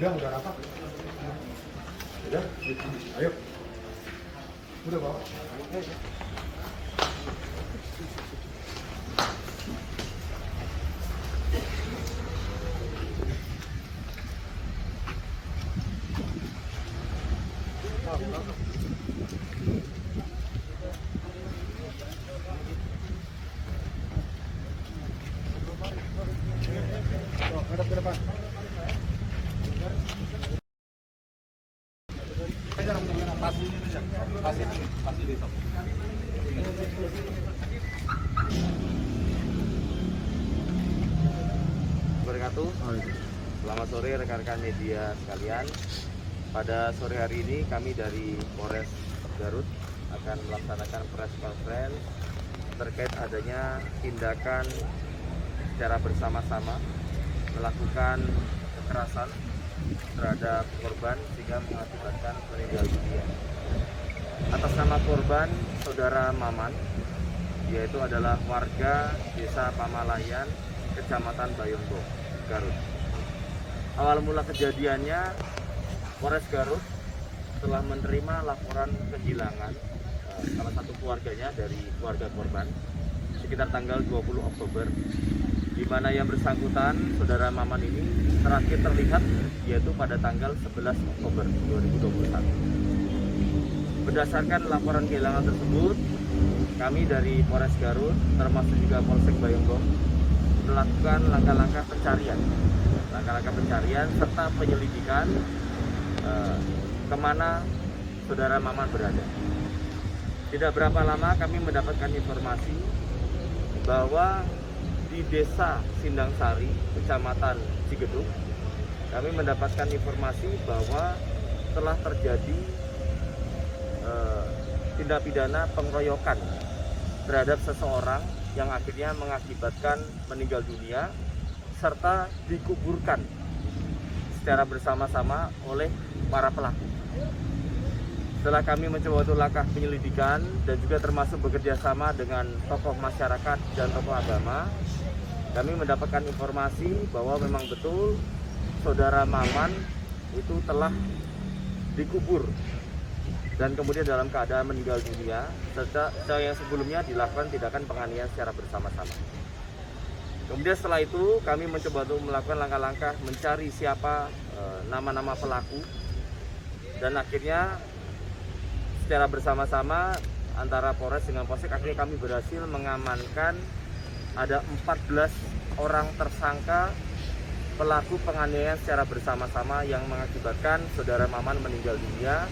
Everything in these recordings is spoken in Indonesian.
Udah rapat. Udah, ayo. Udah bawa. Hadap ke depan. Pasti besok. Wabarakatuh. Selamat sore rekan-rekan media sekalian. Pada sore hari ini kami dari Polres Garut akan melaksanakan press conference terkait adanya tindakan secara bersama-sama melakukan kekerasan terhadap korban sehingga mengakibatkan meninggal dunia. Atas nama korban, saudara Maman, yaitu adalah warga Desa Pamalayan, Kecamatan Bayongbo, Garut. Awal mula kejadiannya, Polres Garut telah menerima laporan kehilangan salah satu keluarganya dari keluarga korban sekitar tanggal 20 Oktober, di mana yang bersangkutan, saudara Maman ini terakhir terlihat yaitu pada tanggal 11 Oktober 2021. Berdasarkan laporan kehilangan tersebut, kami dari Polres Garut termasuk juga Polsek Bayongbo melakukan langkah-langkah pencarian serta penyelidikan kemana saudara Maman berada. Tidak berapa lama kami mendapatkan informasi bahwa di Desa Sindangsari, Kecamatan Cigedung, kami mendapatkan informasi bahwa telah terjadi tindak pidana pengeroyokan terhadap seseorang yang akhirnya mengakibatkan meninggal dunia serta dikuburkan secara bersama-sama oleh para pelaku. Setelah kami mencoba untuk langkah penyelidikan dan juga termasuk bekerja sama dengan tokoh masyarakat dan tokoh agama, kami mendapatkan informasi bahwa memang betul saudara Maman itu telah dikubur dan kemudian dalam keadaan meninggal dunia, serta yang sebelumnya dilakukan tindakan penganiayaan secara bersama-sama. Kemudian setelah itu kami mencoba untuk melakukan langkah-langkah mencari siapa nama-nama pelaku, dan akhirnya secara bersama-sama antara Polres dengan Polsek akhirnya kami berhasil mengamankan ada 14 orang tersangka pelaku penganiayaan secara bersama-sama yang mengakibatkan saudara Maman meninggal dunia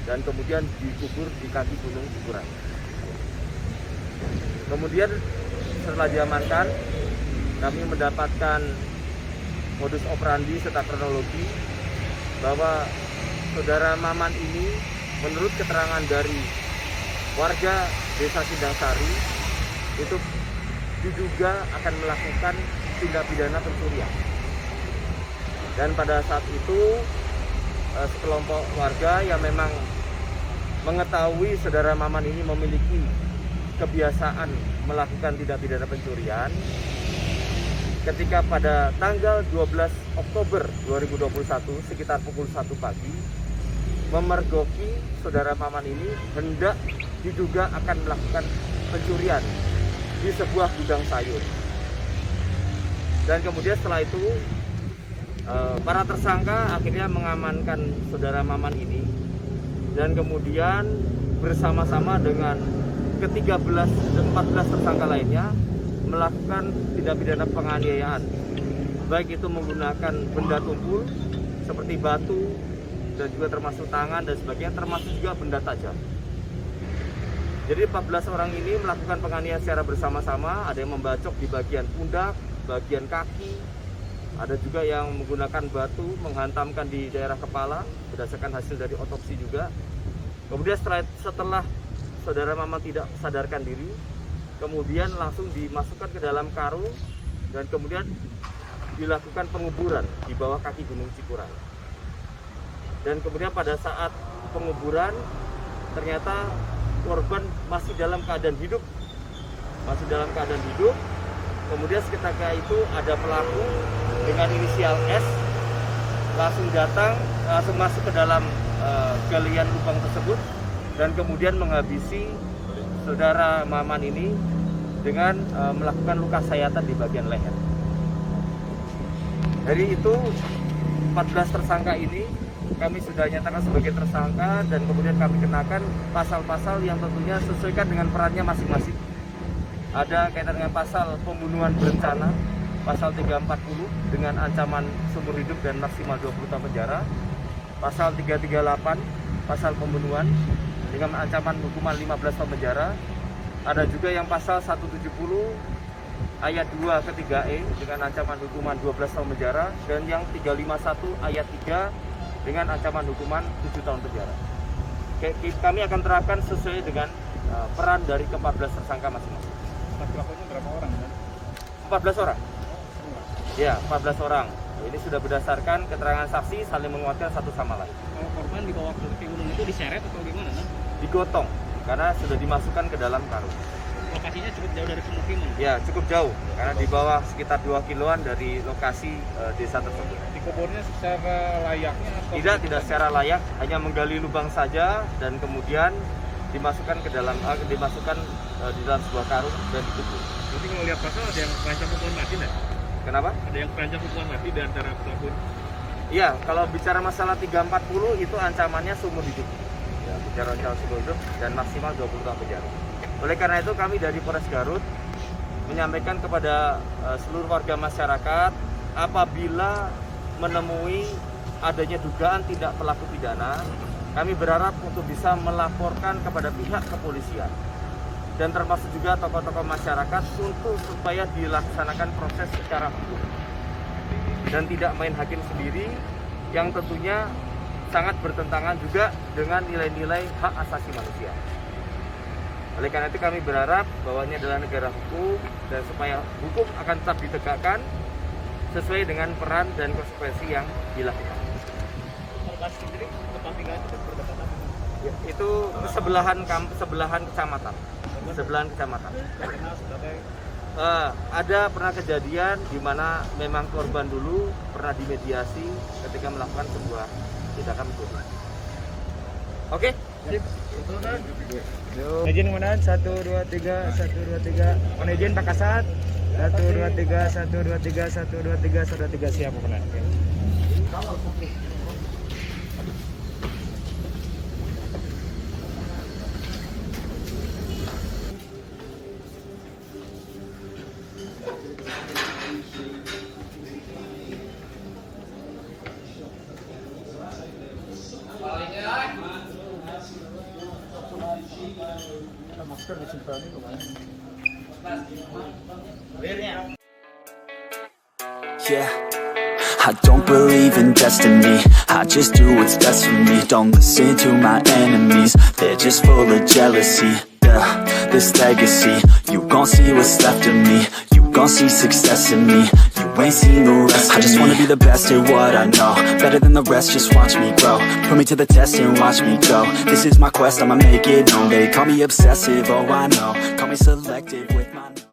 dan kemudian dikubur di kaki Gunung Cikuray. Kemudian setelah diamankan, kami mendapatkan modus operandi serta kronologi bahwa saudara Maman ini menurut keterangan dari warga Desa Sindangsari itu diduga akan melakukan tindak pidana pencurian. Dan pada saat itu sekelompok warga yang memang mengetahui saudara Maman ini memiliki kebiasaan melakukan tindak pidana pencurian, ketika pada tanggal 12 Oktober 2021 sekitar pukul 1 pagi memergoki saudara Maman ini hendak diduga akan melakukan pencurian di sebuah gudang sayur. Dan kemudian setelah itu para tersangka akhirnya mengamankan saudara Maman ini dan kemudian bersama-sama dengan ke-13 dan 14 tersangka lainnya melakukan tindak pidana penganiayaan, baik itu menggunakan benda tumpul seperti batu dan juga termasuk tangan dan sebagainya, termasuk juga benda tajam. Jadi 14 orang ini melakukan penganiayaan secara bersama-sama, ada yang membacok di bagian pundak, bagian kaki, ada juga yang menggunakan batu menghantamkan di daerah kepala berdasarkan hasil dari otopsi juga. Kemudian setelah saudara Maman tidak sadarkan diri, kemudian langsung dimasukkan ke dalam karung dan kemudian dilakukan penguburan di bawah kaki Gunung Cikuray. Dan kemudian pada saat penguburan ternyata korban masih dalam keadaan hidup. Kemudian seketika itu ada pelaku dengan inisial S langsung datang, langsung masuk ke dalam galian lubang tersebut dan kemudian menghabisi saudara Maman ini dengan melakukan luka sayatan di bagian leher. Dari itu 14 tersangka ini kami sudah nyatakan sebagai tersangka dan kemudian kami kenakan pasal-pasal yang tentunya sesuaikan dengan perannya masing-masing. Ada kaitan dengan pasal pembunuhan berencana, pasal 340 dengan ancaman seumur hidup dan maksimal 20 tahun penjara, pasal 338 pasal pembunuhan dengan ancaman hukuman 15 tahun penjara. Ada juga yang pasal 170 ayat 2 ke 3E dengan ancaman hukuman 12 tahun penjara dan yang 351 ayat 3 dengan ancaman hukuman 7 tahun penjara. Kami akan terapkan sesuai dengan peran dari ke-14 tersangka masing-masing. Pelakunya berapa orang? 14 orang. Ya, 14 orang. Ini sudah berdasarkan keterangan saksi saling menguatkan satu sama lain. Kalau korban dibawa ke gunung itu diseret atau gimana? Digotong karena sudah dimasukkan ke dalam karung. Lokasinya cukup jauh dari pemukiman? Ya, cukup jauh karena di bawah sekitar 2 kiloan dari lokasi desa tersebut. Dikuburnya secara layaknya atau Tidak secara layak, hanya menggali lubang saja dan kemudian dimasukkan ke dalam di dalam sebuah karung dan dikubur. Jadi kalau lihat pasal ada yang terancam hukuman mati nggak? Kenapa? Ada yang terancam hukuman mati di antara pelaku? Iya, kalau bicara masalah 340 itu ancamannya seumur hidup. Ya, bicara soal seumur hidup dan maksimal 20 tahun penjara. Oleh karena itu kami dari Polres Garut menyampaikan kepada seluruh warga masyarakat apabila menemui adanya dugaan tindak pelaku pidana, kami berharap untuk bisa melaporkan kepada pihak kepolisian dan termasuk juga tokoh-tokoh masyarakat untuk supaya dilaksanakan proses secara hukum dan tidak main hakim sendiri yang tentunya sangat bertentangan juga dengan nilai-nilai hak asasi manusia. Oleh karena itu kami berharap bahwa ini adalah negara hukum dan supaya hukum akan tetap ditegakkan sesuai dengan peran dan konsekuensi yang dilakukan. Korban sendiri tempat tinggal itu berdekatan? Ya, itu sebelahan kecamatan. Sebelahan kecamatan. Kenal sebagai Ada pernah kejadian di mana memang korban dulu pernah dimediasi ketika melakukan sebuah tindakan hukum. Oke? sip. Izin kemudian 1 2 3 1 2 3. Mohon izin Pak Kasat. 1 2 3 1 2 3 1 2 3 1 2 3 siap kemudian. masker disimpan itu kan? Yeah, I don't believe in destiny, I just do what's best for me. Don't listen to my enemies, they're just full of jealousy. Yeah, this legacy, you gon' see what's left of me. You gon' see success in me, you ain't seen the rest of me. I just wanna be the best at what I know, better than the rest, just watch me grow. Put me to the test and watch me go. This is my quest, I'ma make it known. They call me obsessive, oh I know, call me selective with